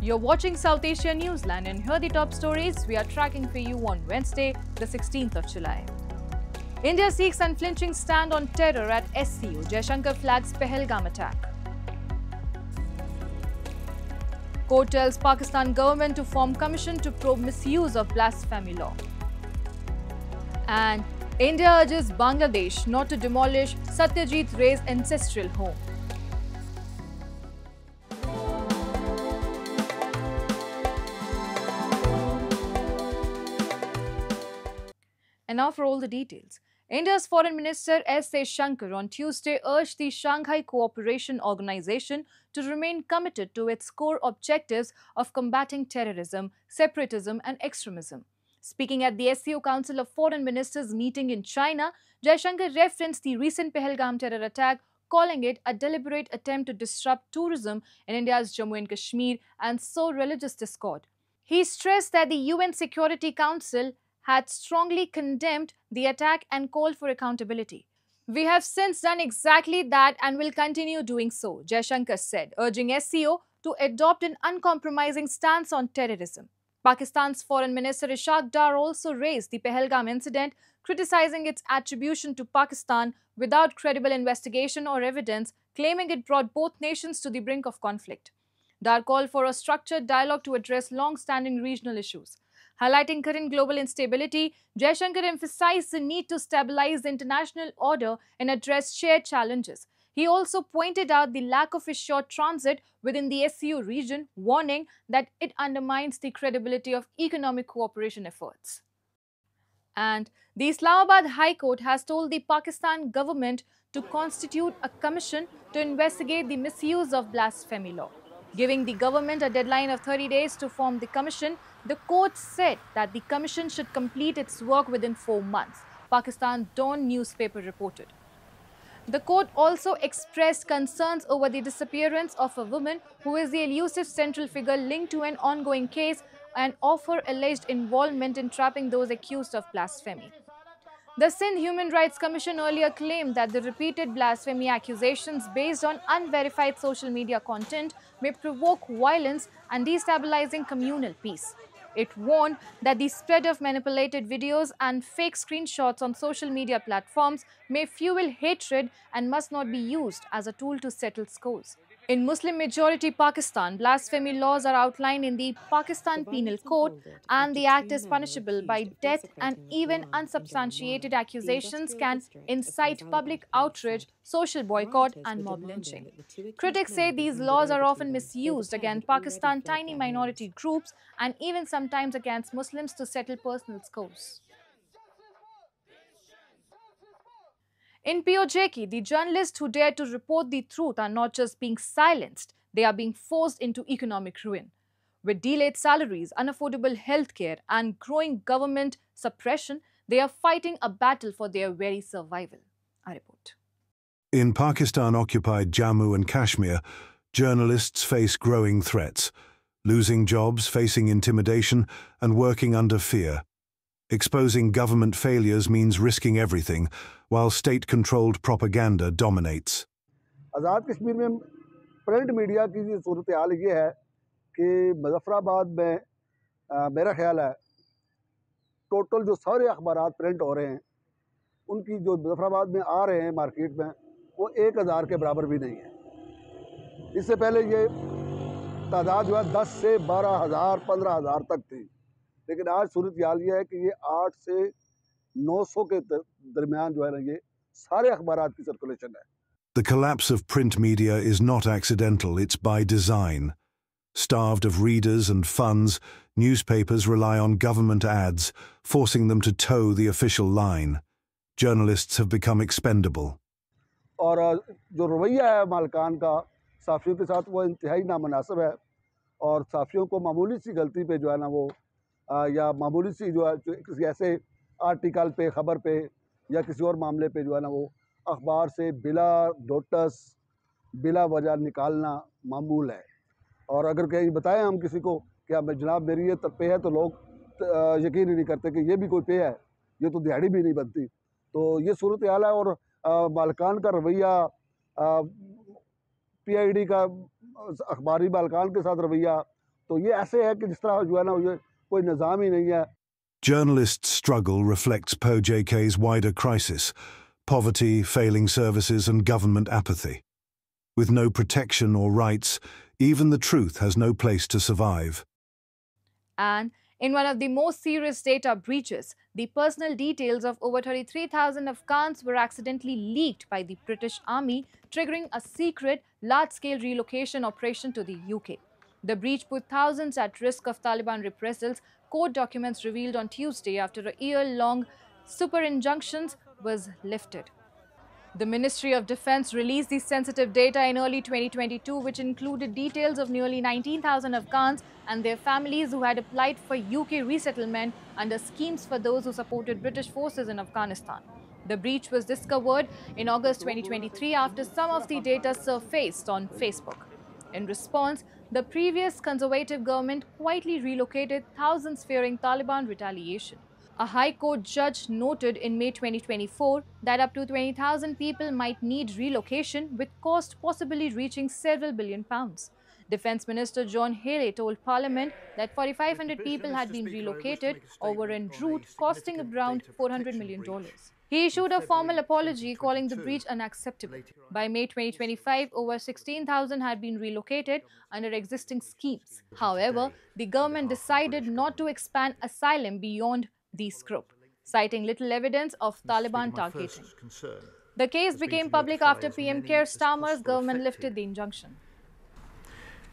You're watching South Asia Newsland, and here are the top stories we are tracking for you on Wednesday, the 16th of July. India seeks unflinching stand on terror at SCO. Jaishankar flags Pahalgam attack. Court tells Pakistan government to form commission to probe misuse of blasphemy law. And India urges Bangladesh not to demolish Satyajit Ray's ancestral home. And now for all the details. India's Foreign Minister S. Jaishankar on Tuesday urged the Shanghai Cooperation Organization to remain committed to its core objectives of combating terrorism, separatism and extremism. Speaking at the SCO Council of Foreign Ministers meeting in China, Jaishankar referenced the recent Pahalgam terror attack, calling it a deliberate attempt to disrupt tourism in India's Jammu and Kashmir and sow religious discord. He stressed that the UN Security Council had strongly condemned the attack and called for accountability. We have since done exactly that and will continue doing so, Jaishankar said, urging SCO to adopt an uncompromising stance on terrorism. Pakistan's Foreign Minister Ishaq Dar also raised the Pahalgam incident, criticizing its attribution to Pakistan without credible investigation or evidence, claiming it brought both nations to the brink of conflict. Dar called for a structured dialogue to address long-standing regional issues. Highlighting current global instability, Jaishankar emphasized the need to stabilize the international order and address shared challenges. He also pointed out the lack of assured transit within the SCO region, warning that it undermines the credibility of economic cooperation efforts. And the Islamabad High Court has told the Pakistan government to constitute a commission to investigate the misuse of blasphemy law. Giving the government a deadline of 30 days to form the commission, the court said that the commission should complete its work within 4 months, Pakistan Dawn newspaper reported. The court also expressed concerns over the disappearance of a woman who is the elusive central figure linked to an ongoing case and of her alleged involvement in trapping those accused of blasphemy. The Sindh Human Rights Commission earlier claimed that the repeated blasphemy accusations based on unverified social media content may provoke violence and destabilizing communal peace. It warned that the spread of manipulated videos and fake screenshots on social media platforms may fuel hatred and must not be used as a tool to settle scores. In Muslim-majority Pakistan, blasphemy laws are outlined in the Pakistan Penal Code, and the act is punishable by death, and even unsubstantiated accusations can incite public outrage, social boycott and mob lynching. Critics say these laws are often misused against Pakistan's tiny minority groups and even sometimes against Muslims to settle personal scores. In POJK, the journalists who dare to report the truth are not just being silenced, they are being forced into economic ruin. With delayed salaries, unaffordable healthcare and growing government suppression, they are fighting a battle for their very survival. I report. In Pakistan-occupied Jammu and Kashmir, journalists face growing threats, losing jobs, facing intimidation and working under fear. Exposing government failures means risking everything, while state-controlled propaganda dominates. Azad Kashmir में print media की जो सूरत हाल ये है कि मुज़फ़्फ़राबाद में मेरा ख्याल है टोटल जो सारे अखबारात प्रिंट हो रहे हैं उनकी जो मुज़फ़्फ़राबाद में आ रहे हैं मार्केट में वो 1000 के बराबर भी नहीं है। इससे पहले ये तादाद जो है 10 से 12,000 15,000 तक थी, लेकिन आज सूरत हाल ये है कि ये 8 से 900 के दरमियान जो है ना ये सारे अखबारात की सर्कुलेशन है। The collapse of print media is not accidental, it's by design. Starved of readers and funds, newspapers rely on government ads, forcing them to toe the official line. Journalists have become expendable. और जो रवैया है मालकान का साफ़ियों के साथ वो इंतहाई नामुनासिब है और साफ़ियों को मामूली सी गलती पे जो है ना वो या मामूली सी जो है किसी ऐसे आर्टिकल पे ख़बर पे या किसी और मामले पे जो है ना वो अखबार से बिला नोटिस बिला वजह निकालना मामूल है। और अगर कहीं बताएं हम किसी को कि अब जनाब मेरी ये पे है तो लोग यकीन ही नहीं करते कि ये भी कोई पे है, ये तो दिहाड़ी भी नहीं बनती। तो ये सूरत हाल है और मालकान का रवैया PID का अखबारी मालकान के साथ रवैया तो ये ऐसे है कि जिस तरह जो है ना ये कोई निज़ाम ही नहीं है. Journalists' struggle reflects POJK's wider crisis: poverty, failing services, and government apathy. With no protection or rights, even the truth has no place to survive. And in one of the most serious data breaches, the personal details of over 33,000 Afghans were accidentally leaked by the British Army, triggering a secret, large-scale relocation operation to the UK. The breach put thousands at risk of Taliban reprisals, court documents revealed on Tuesday after a year-long super injunctions was lifted. The Ministry of Defense released these sensitive data in early 2022, which included details of nearly 19,000 Afghans and their families who had applied for UK resettlement under schemes for those who supported British forces in Afghanistan. The breach was discovered in August 2023 after some of the data surfaced on Facebook. In response, the previous conservative government quietly relocated thousands fearing Taliban retaliation. A High Court judge noted in May 2024 that up to 20,000 people might need relocation, with cost possibly reaching several billion pounds. Defence Minister John Haley told Parliament that 4,500 people had been relocated or were en route, costing around $400 million. He issued a formal apology calling the breach unacceptable. By May 2025, over 16,000 had been relocated under existing schemes. However, the government decided not to expand asylum beyond this group, citing little evidence of Taliban targeting. The case became public after PM Keir Starmer's government lifted the injunction.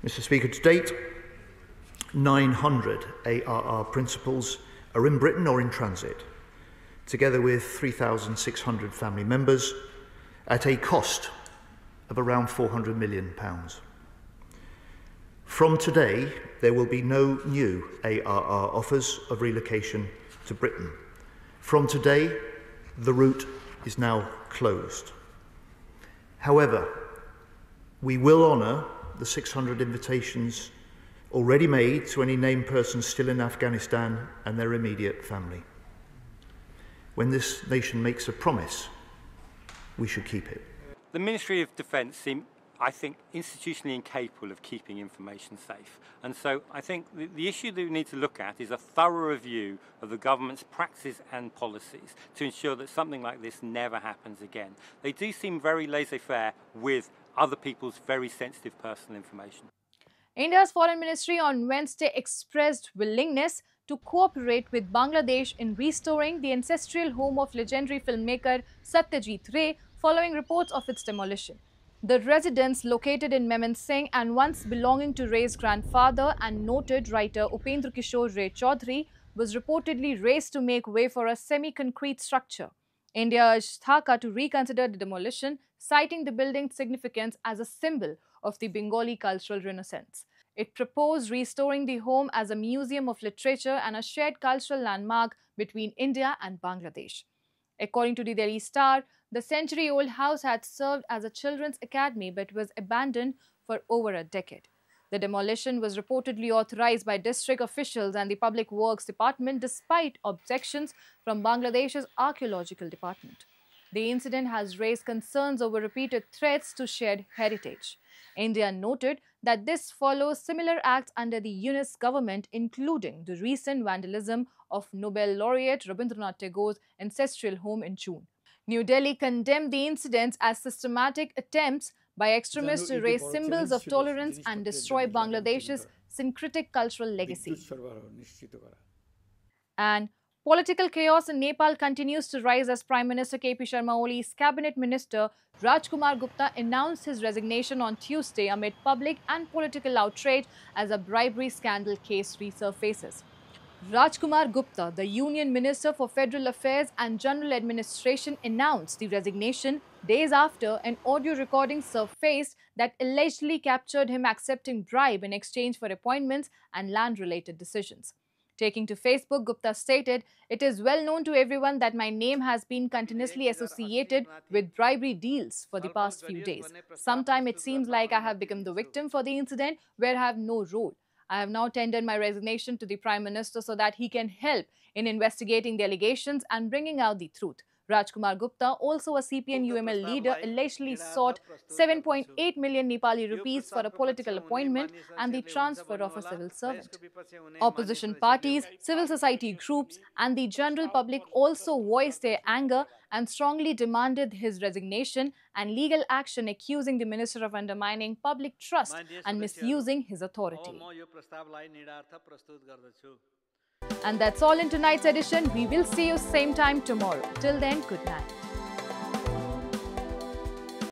Mr. Speaker, to date, 900 ARR principals are in Britain or in transit, together with 3,600 family members, at a cost of around £400 million. From today, there will be no new ARR offers of relocation to Britain. From today, the route is now closed. However, we will honour the 600 invitations already made to any named persons still in Afghanistan and their immediate family. When this nation makes a promise, we should keep it. The Ministry of Defence seem, I think, institutionally incapable of keeping information safe. And so I think the issue that we need to look at is a thorough review of the government's practices and policies to ensure that something like this never happens again. They do seem very laissez-faire with other people's very sensitive personal information. India's Foreign Ministry on Wednesday expressed willingness to cooperate with Bangladesh in restoring the ancestral home of legendary filmmaker Satyajit Ray following reports of its demolition. The residence, located in Mymensingh and once belonging to Ray's grandfather and noted writer Upendra Kishore Ray Chaudhary, was reportedly razed to make way for a semi-concrete structure. India urged Dhaka to reconsider the demolition, citing the building's significance as a symbol of the Bengali cultural renaissance. It proposed restoring the home as a museum of literature and a shared cultural landmark between India and Bangladesh. According to the Delhi Star, the century-old house had served as a children's academy but was abandoned for over a decade. The demolition was reportedly authorized by district officials and the Public Works Department despite objections from Bangladesh's archaeological department. The incident has raised concerns over repeated threats to shared heritage. India noted that this follows similar acts under the Yunus government, including the recent vandalism of Nobel laureate Rabindranath Tagore's ancestral home in June. New Delhi condemned the incidents as systematic attempts by extremists to raise symbols of tolerance and destroy Bangladesh's syncretic cultural legacy. And political chaos in Nepal continues to rise as Prime Minister KP Sharma Oli's cabinet minister Rajkumar Gupta announced his resignation on Tuesday amid public and political outrage as a bribery scandal case resurfaces. Rajkumar Gupta, the Union Minister for Federal Affairs and General Administration, announced the resignation days after an audio recording surfaced that allegedly captured him accepting bribe in exchange for appointments and land-related decisions. Taking to Facebook, Gupta stated, "It is well known to everyone that my name has been continuously associated with bribery deals for the past few days. Sometimes it seems like I have become the victim for the incident where I have no role. I have now tendered my resignation to the Prime Minister so that he can help in investigating the allegations and bringing out the truth." Rajkumar Gupta, also a CPN-UML leader, allegedly sought 7.8 million Nepali rupees for a political appointment and the transfer of a civil servant. Opposition parties, civil society groups and the general public also voiced their anger and strongly demanded his resignation and legal action, accusing the minister of undermining public trust and misusing his authority. And that's all in tonight's edition. We will see you same time tomorrow. Till then, good night.